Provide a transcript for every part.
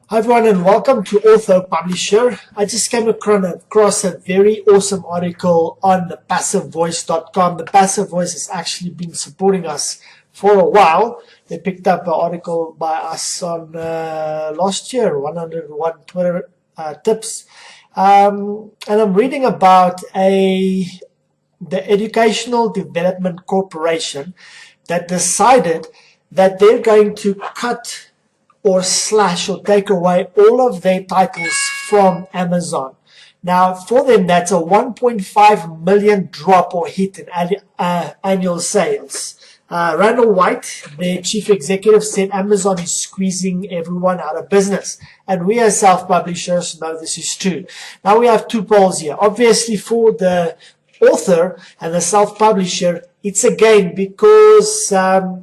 Hi everyone and welcome to Author Publisher. I just came across a very awesome article on thepassivevoice.com. The Passive Voice has actually been supporting us for a while. They picked up an article by us on last year, 101 Twitter tips. And I'm reading about the Educational Development Corporation that decided that they're going to cut or slash or take away all of their titles from Amazon. Now, for them, that's a 1.5 million drop or hit in annual sales. Randall White, their chief executive, said Amazon is squeezing everyone out of business. And we as self-publishers know this is true. Now, we have two polls here. Obviously, for the author and the self-publisher, it's a gain because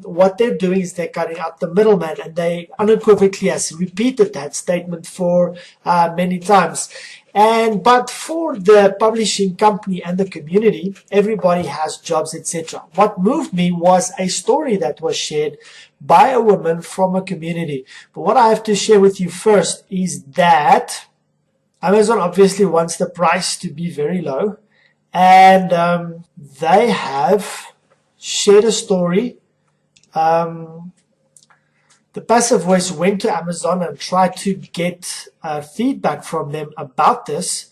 what they're doing is they're cutting out the middleman, and they unequivocally has repeated that statement for many times. But for the publishing company and the community, everybody has jobs, etc. What moved me was a story that was shared by a woman from a community. But what I have to share with you first is that Amazon obviously wants the price to be very low. And they have shared a story. The Passive Voice went to Amazon and tried to get feedback from them about this.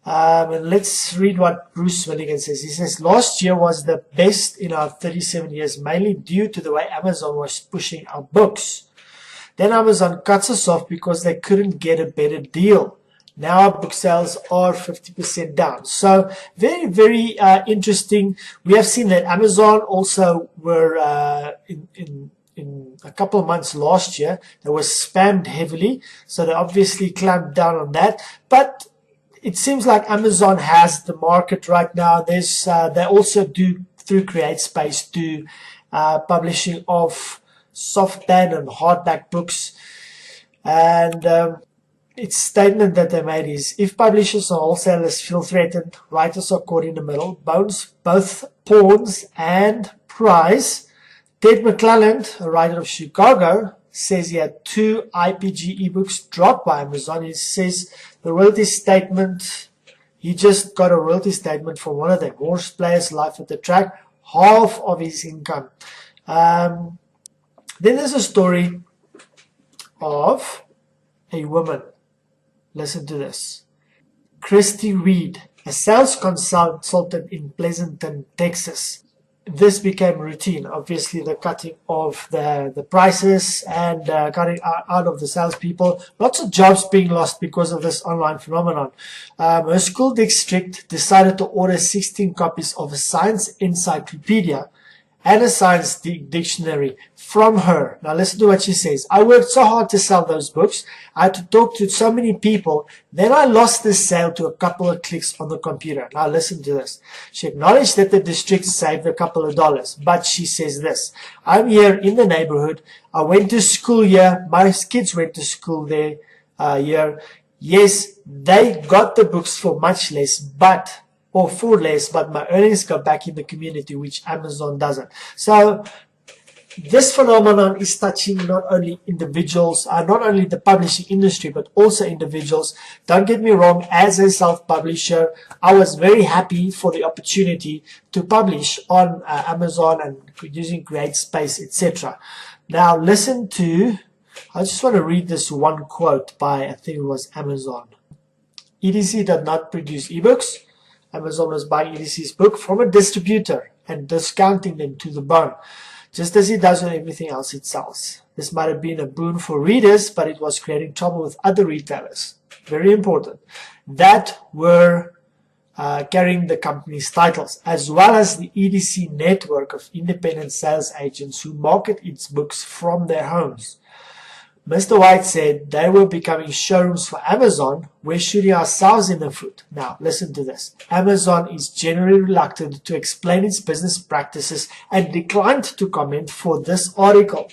And let's read what Bruce Milligan says. He says, last year was the best in our 37 years, mainly due to the way Amazon was pushing our books. Then Amazon cuts us off because they couldn't get a better deal. Now our book sales are 50% down. So very, very interesting. We have seen that Amazon also were in a couple of months last year, they were spammed heavily. So they obviously clamped down on that. But it seems like Amazon has the market right now. They also do, through CreateSpace, do publishing of softback and hardback books. And its statement that they made is, if publishers or wholesalers feel threatened, writers are caught in the middle, both pawns and prize. Ted McClelland, a writer of Chicago, says he had 2 IPG ebooks dropped by Amazon. He says the royalty statement, he just got a royalty statement from one of them, Horse Players Life at the Track, half of his income. Then there's a story of a woman. Listen to this. Christy Reed, a sales consultant in Pleasanton, Texas. This became routine. Obviously, the cutting of the prices and cutting out of the salespeople. Lots of jobs being lost because of this online phenomenon. Her school district decided to order 16 copies of a science encyclopedia and a science dictionary from her. Now listen to what she says. I worked so hard to sell those books. I had to talk to so many people. Then I lost the sale to a couple of clicks on the computer. Now listen to this. She acknowledged that the district saved a couple of dollars, but she says this. I'm here in the neighborhood. I went to school here. My kids went to school there here. Yes, they got the books for much less, or for less, but my earnings go back in the community, which Amazon doesn't. So this phenomenon is touching not only individuals, not only the publishing industry, but also individuals. Don't get me wrong, as a self-publisher, I was very happy for the opportunity to publish on Amazon and using CreateSpace, etc. Now listen to, I just want to read this one quote by, I think it was Amazon. EDC did not produce ebooks. Amazon was buying EDC's book from a distributor and discounting them to the bone, just as it does with everything else it sells. This might have been a boon for readers, but it was creating trouble with other retailers, very important, that were carrying the company's titles, as well as the EDC network of independent sales agents who market its books from their homes. Mr. White said they were becoming showrooms for Amazon. We're shooting ourselves in the foot. Now, listen to this. Amazon is generally reluctant to explain its business practices and declined to comment for this article.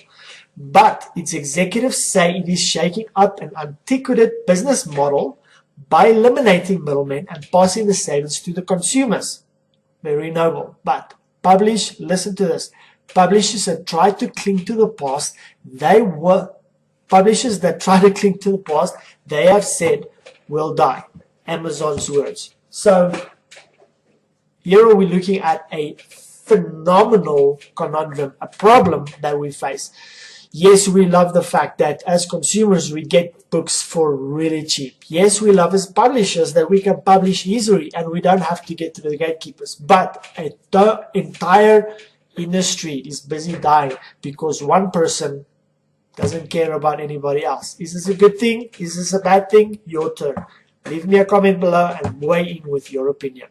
But its executives say it is shaking up an antiquated business model by eliminating middlemen and passing the savings to the consumers. Very noble. But listen to this. Publishers have tried to cling to the past. They were publishers that try to cling to the past, they have said, will die. Amazon's words. So here are we looking at a phenomenal conundrum, a problem that we face. Yes, we love the fact that as consumers we get books for really cheap. Yes, we love as publishers that we can publish easily and we don't have to get to the gatekeepers. But the entire industry is busy dying because one person doesn't care about anybody else. Is this a good thing? Is this a bad thing? Your turn. Leave me a comment below and weigh in with your opinion.